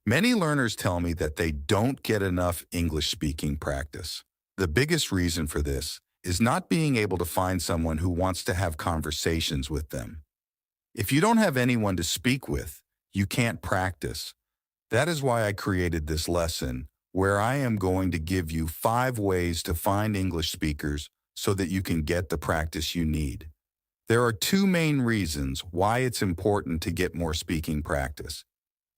Many learners tell me that they don't get enough English speaking practice. The biggest reason for this is not being able to find someone who wants to have conversations with them. If you don't have anyone to speak with, you can't practice. That is why I created this lesson where I am going to give you 5 ways to find English speakers so that you can get the practice you need. There are 2 main reasons why it's important to get more speaking practice.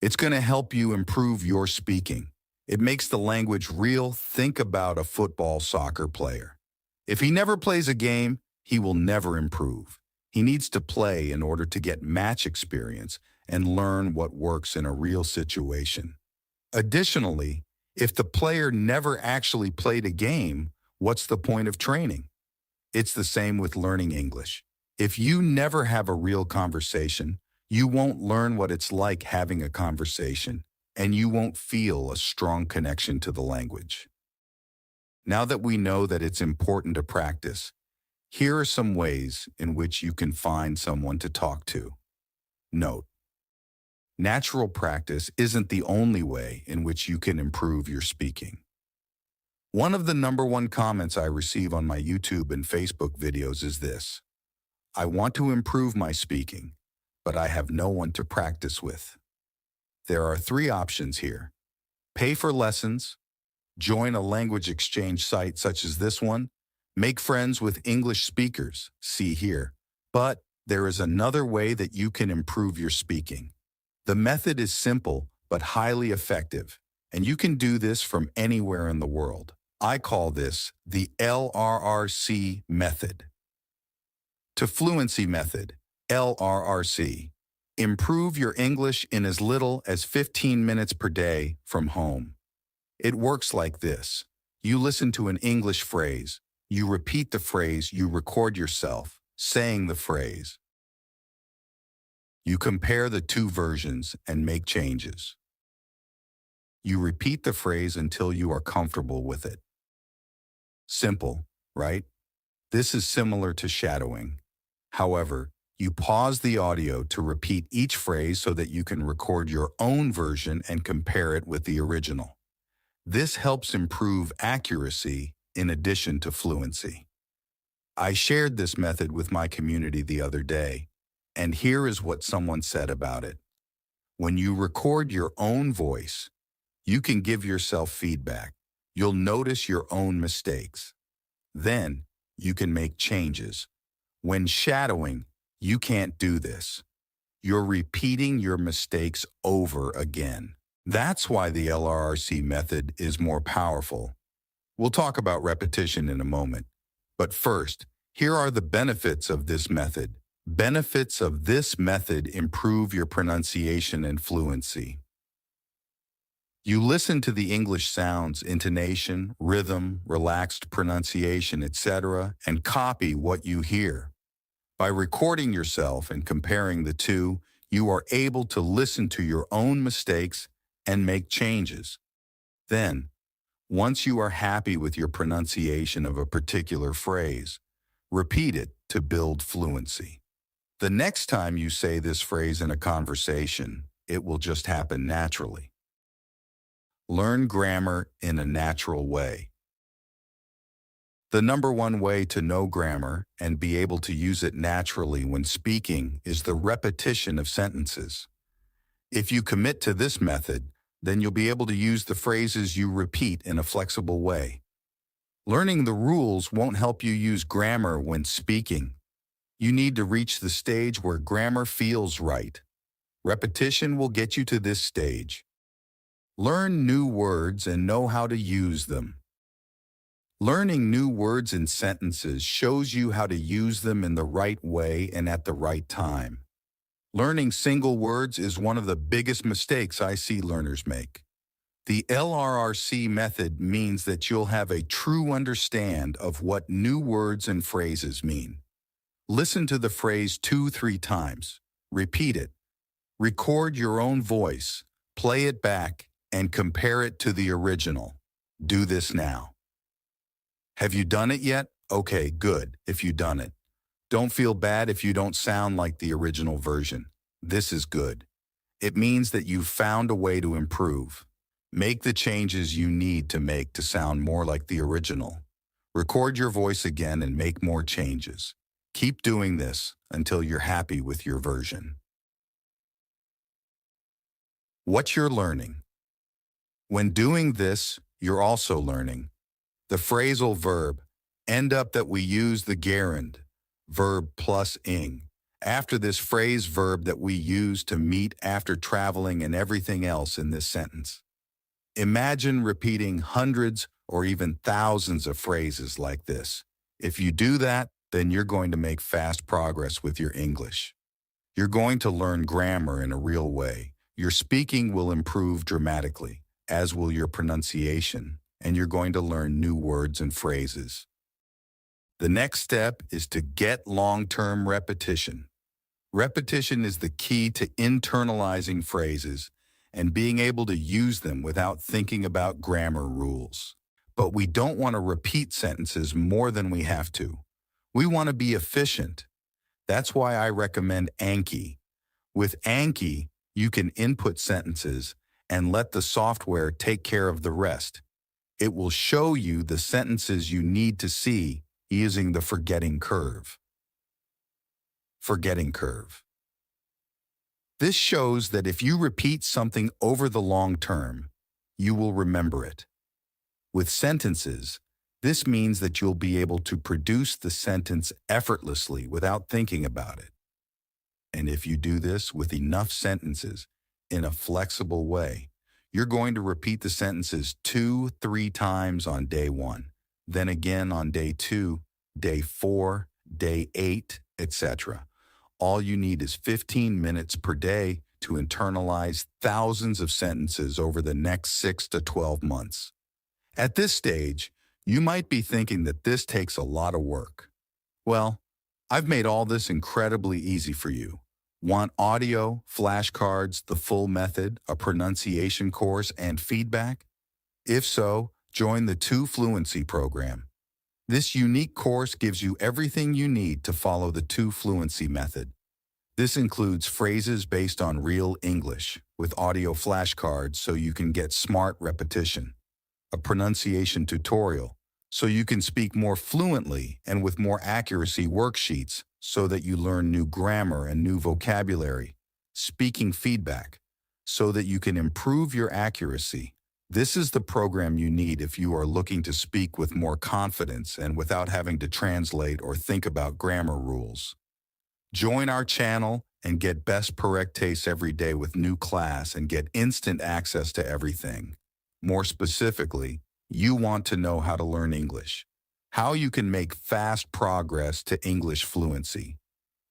It's going to help you improve your speaking. It makes the language real. Think about a soccer player. If he never plays a game, he will never improve. He needs to play in order to get match experience and learn what works in a real situation. Additionally, if the player never actually played a game, what's the point of training? It's the same with learning English. If you never have a real conversation, you won't learn what it's like having a conversation, and you won't feel a strong connection to the language. Now that we know that it's important to practice, here are some ways in which you can find someone to talk to. Note: natural practice isn't the only way in which you can improve your speaking. One of the #1 comments I receive on my YouTube and Facebook videos is this: I want to improve my speaking, but I have no one to practice with. There are 3 options here: pay for lessons, join a language exchange site such as this one, make friends with English speakers, see here. But there is another way that you can improve your speaking. The method is simple but highly effective, and you can do this from anywhere in the world. I call this the LRRC method. To fluency method, LRRC. Improve your English in as little as 15 minutes per day from home. It works like this. You listen to an English phrase. You repeat the phrase. You record yourself saying the phrase. You compare the 2 versions and make changes. You repeat the phrase until you are comfortable with it. Simple, right? This is similar to shadowing. However, you pause the audio to repeat each phrase so that you can record your own version and compare it with the original. This helps improve accuracy in addition to fluency. I shared this method with my community the other day, and here is what someone said about it. When you record your own voice, you can give yourself feedback. You'll notice your own mistakes. Then, you can make changes. When shadowing, you can't do this. You're repeating your mistakes over again. That's why the LRRC method is more powerful. We'll talk about repetition in a moment. But first, here are the benefits of this method. Benefits of this method improve your pronunciation and fluency. You listen to the English sounds, intonation, rhythm, relaxed pronunciation, etc., and copy what you hear. By recording yourself and comparing the 2, you are able to listen to your own mistakes and make changes. Then, once you are happy with your pronunciation of a particular phrase, repeat it to build fluency. The next time you say this phrase in a conversation, it will just happen naturally. Learn grammar in a natural way. The #1 way to know grammar and be able to use it naturally when speaking is the repetition of sentences. If you commit to this method, then you'll be able to use the phrases you repeat in a flexible way. Learning the rules won't help you use grammar when speaking. You need to reach the stage where grammar feels right. Repetition will get you to this stage. Learn new words and know how to use them. Learning new words and sentences shows you how to use them in the right way and at the right time. Learning single words is one of the biggest mistakes I see learners make. The LRRC method means that you'll have a true understand of what new words and phrases mean. Listen to the phrase 2-3 times. Repeat it. Record your own voice. Play it back and compare it to the original. Do this now. Have you done it yet? Okay, good, if you've done it. Don't feel bad if you don't sound like the original version. This is good. It means that you've found a way to improve. Make the changes you need to make to sound more like the original. Record your voice again and make more changes. Keep doing this until you're happy with your version. What you're learning. When doing this, you're also learning. The phrasal verb, end up that we use the gerund, verb plus ing, after this phrase verb that we use to meet after traveling and everything else in this sentence. Imagine repeating hundreds or even thousands of phrases like this. If you do that, then you're going to make fast progress with your English. You're going to learn grammar in a real way. Your speaking will improve dramatically, as will your pronunciation, and you're going to learn new words and phrases. The next step is to get long-term repetition. Repetition is the key to internalizing phrases and being able to use them without thinking about grammar rules. But we don't want to repeat sentences more than we have to. We want to be efficient. That's why I recommend Anki. With Anki, you can input sentences and let the software take care of the rest. It will show you the sentences you need to see using the forgetting curve. Forgetting curve. This shows that if you repeat something over the long term, you will remember it. With sentences, this means that you'll be able to produce the sentence effortlessly without thinking about it. And if you do this with enough sentences in a flexible way, you're going to repeat the sentences 2-3 times on day 1, then again on day 2, day 4, day 8, etc. All you need is 15 minutes per day to internalize thousands of sentences over the next 6 to 12 months. At this stage, you might be thinking that this takes a lot of work. Well, I've made all this incredibly easy for you. Want audio, flashcards, the full method, a pronunciation course, and feedback? If so, join the 2 Fluency program. This unique course gives you everything you need to follow the 2 Fluency method. This includes phrases based on real English, with audio flashcards so you can get smart repetition, a pronunciation tutorial so you can speak more fluently and with more accuracy worksheets so that you learn new grammar and new vocabulary, speaking feedback so that you can improve your accuracy. This is the program you need if you are looking to speak with more confidence and without having to translate or think about grammar rules. Join our channel and get best correctes every day with new class and get instant access to everything. More specifically, you want to know how to learn English, how you can make fast progress to English fluency.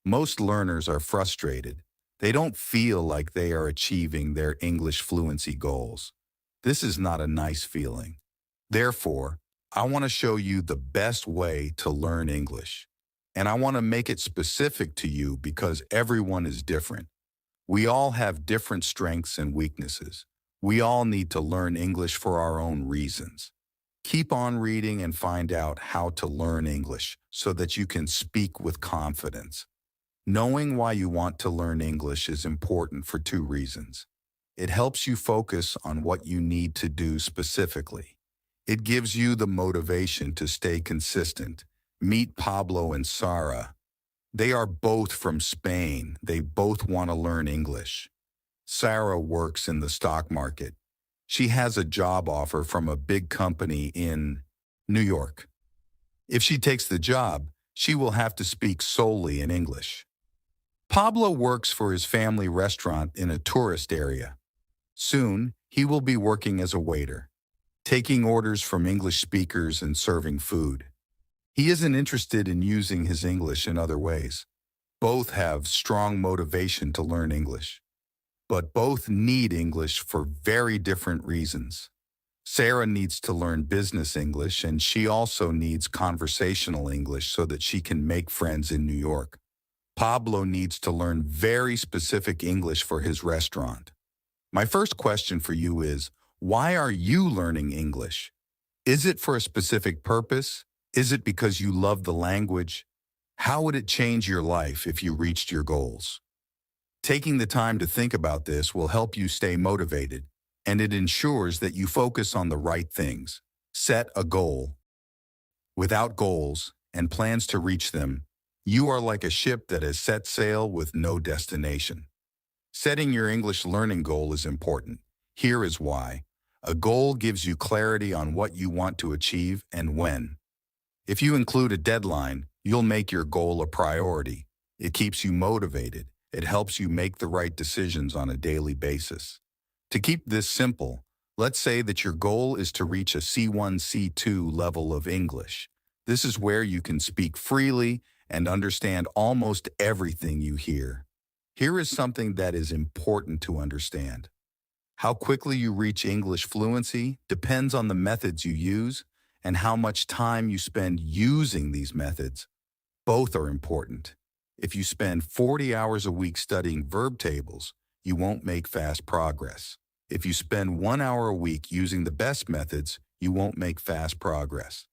Most learners are frustrated. They don't feel like they are achieving their English fluency goals. This is not a nice feeling. Therefore, I want to show you the best way to learn English. And I want to make it specific to you because everyone is different. We all have different strengths and weaknesses. We all need to learn English for our own reasons. Keep on reading and find out how to learn English so that you can speak with confidence. Knowing why you want to learn English is important for 2 reasons. It helps you focus on what you need to do specifically. It gives you the motivation to stay consistent. Meet Pablo and Sara. They are both from Spain. They both want to learn English. Sara works in the stock market. She has a job offer from a big company in New York. If she takes the job, she will have to speak solely in English. Pablo works for his family restaurant in a tourist area. Soon, he will be working as a waiter, taking orders from English speakers and serving food. He isn't interested in using his English in other ways. Both have strong motivation to learn English, but both need English for very different reasons. Sara needs to learn business English, and she also needs conversational English so that she can make friends in New York. Pablo needs to learn very specific English for his restaurant. My first question for you is, why are you learning English? Is it for a specific purpose? Is it because you love the language? How would it change your life if you reached your goals? Taking the time to think about this will help you stay motivated, and it ensures that you focus on the right things. Set a goal. Without goals and plans to reach them, you are like a ship that has set sail with no destination. Setting your English learning goal is important. Here is why. A goal gives you clarity on what you want to achieve and when. If you include a deadline, you'll make your goal a priority. It keeps you motivated. It helps you make the right decisions on a daily basis. To keep this simple, let's say that your goal is to reach a C1, C2 level of English. This is where you can speak freely and understand almost everything you hear. Here is something that is important to understand. How quickly you reach English fluency depends on the methods you use and how much time you spend using these methods. Both are important. If you spend 40 hours a week studying verb tables, you won't make fast progress. If you spend 1 hour a week using the best methods, you won't make fast progress.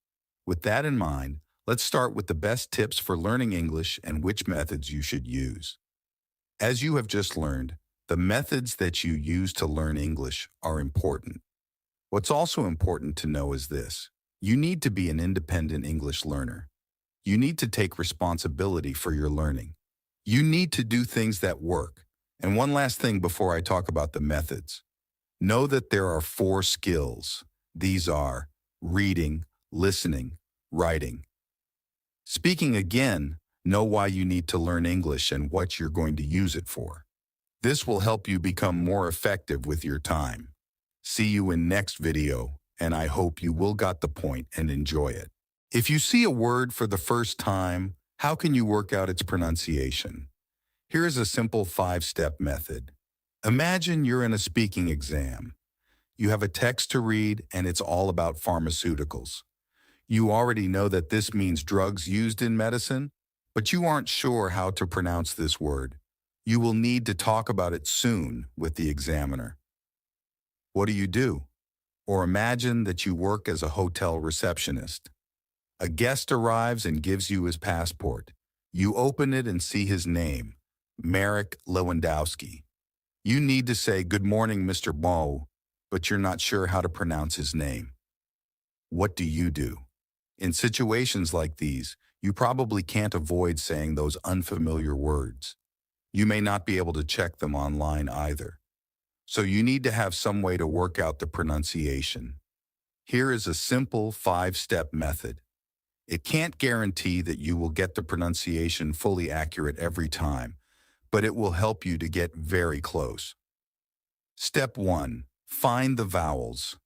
With that in mind, let's start with the best tips for learning English and which methods you should use. As you have just learned, the methods that you use to learn English are important. What's also important to know is this. You need to be an independent English learner. You need to take responsibility for your learning. You need to do things that work. And one last thing before I talk about the methods. Know that there are 4 skills. These are reading, listening, writing. Speaking again, know why you need to learn English and what you're going to use it for. This will help you become more effective with your time. See you in next video, and I hope you will got the point and enjoy it. If you see a word for the first time, how can you work out its pronunciation? Here is a simple 5-step method. Imagine you're in a speaking exam. You have a text to read, and it's all about pharmaceuticals. You already know that this means drugs used in medicine, but you aren't sure how to pronounce this word. You will need to talk about it soon with the examiner. What do? Or imagine that you work as a hotel receptionist. A guest arrives and gives you his passport. You open it and see his name, Marek Lewandowski. You need to say, "Good morning, Mr. Mo," but you're not sure how to pronounce his name. What do? In situations like these, you probably can't avoid saying those unfamiliar words. You may not be able to check them online either. So you need to have some way to work out the pronunciation. Here is a simple 5-step method. It can't guarantee that you will get the pronunciation fully accurate every time, but it will help you to get very close. Step 1. Find the vowels.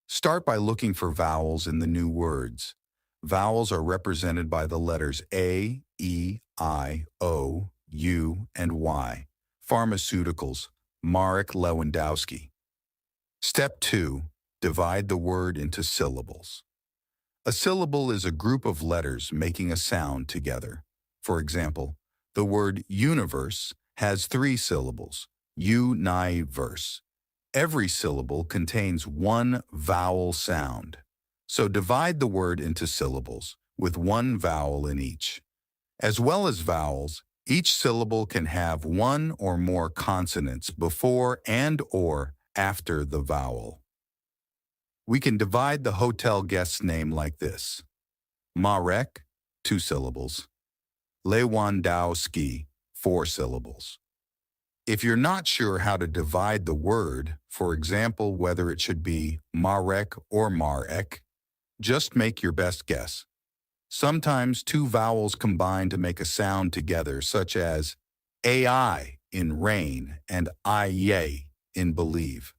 Start by looking for vowels in the new words. Vowels are represented by the letters A, E, I, O, U, and Y. Pharmaceuticals, Marek Lewandowski. Step 2. Divide the word into syllables. A syllable is a group of letters making a sound together. For example, the word universe has 3 syllables, universe. Every syllable contains 1 vowel sound. So divide the word into syllables, with 1 vowel in each. As well as vowels, each syllable can have 1 or more consonants before and/or after the vowel. We can divide the hotel guest's name like this. Marek, 2 syllables. Lewandowski, 4 syllables. If you're not sure how to divide the word, for example, whether it should be Marek or Marek, just make your best guess. Sometimes 2 vowels combine to make a sound together, such as AI in rain and IE in believe.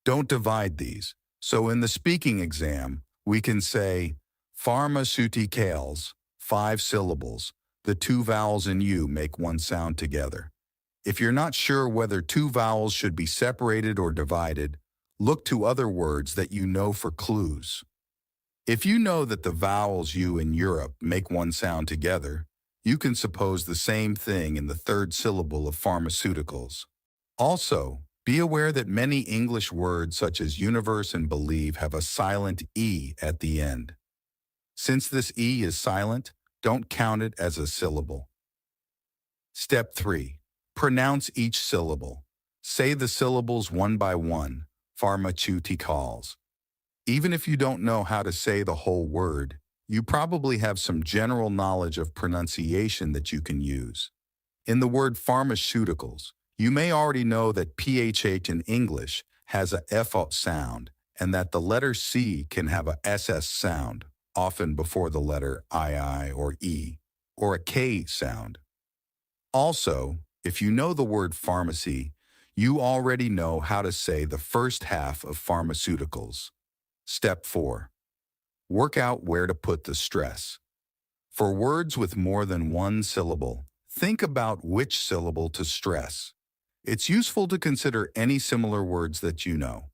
Don't divide these. So in the speaking exam, we can say pharmaceuticals, 5 syllables. The 2 vowels in U make 1 sound together. If you're not sure whether 2 vowels should be separated or divided, look to other words that you know for clues. If you know that the vowels U in Europe make 1 sound together, you can suppose the same thing in the 3rd syllable of pharmaceuticals. Also, be aware that many English words such as universe and believe have a silent E at the end. Since this E is silent, don't count it as a syllable. Step 3. Pronounce each syllable. Say the syllables one by one, pharmaceuticals. Even if you don't know how to say the whole word, you probably have some general knowledge of pronunciation that you can use. In the word pharmaceuticals, you may already know that PHH in English has a F sound and that the letter C can have a SS sound, often before the letter II or E, or a K sound. Also, if you know the word pharmacy, you already know how to say the first half of pharmaceuticals. Step 4. Work out where to put the stress. For words with more than one syllable, think about which syllable to stress. It's useful to consider any similar words that you know.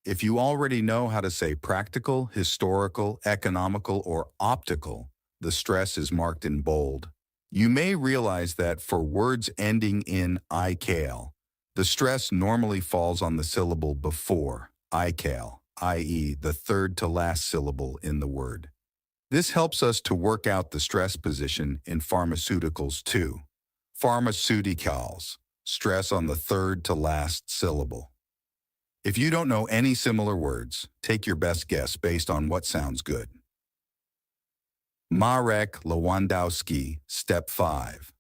If you already know how to say practical, historical, economical, or optical, the stress is marked in bold. You may realize that for words ending in ical, the stress normally falls on the syllable before ical, i.e., the third to last syllable in the word. This helps us to work out the stress position in pharmaceuticals too. Pharmaceuticals, stress on the third to last syllable. If you don't know any similar words, take your best guess based on what sounds good. Marek Lewandowski, Step 5.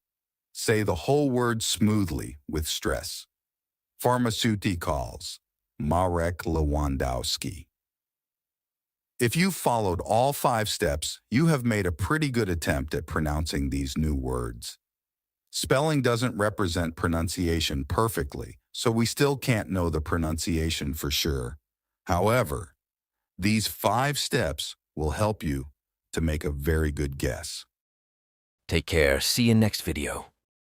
Say the whole word smoothly with stress. Pharmaceuticals, Marek Lewandowski. If you've followed all 5 steps, you have made a pretty good attempt at pronouncing these new words. Spelling doesn't represent pronunciation perfectly, so we still can't know the pronunciation for sure. However, these 5 steps will help you to make a very good guess. Take care. See you next video.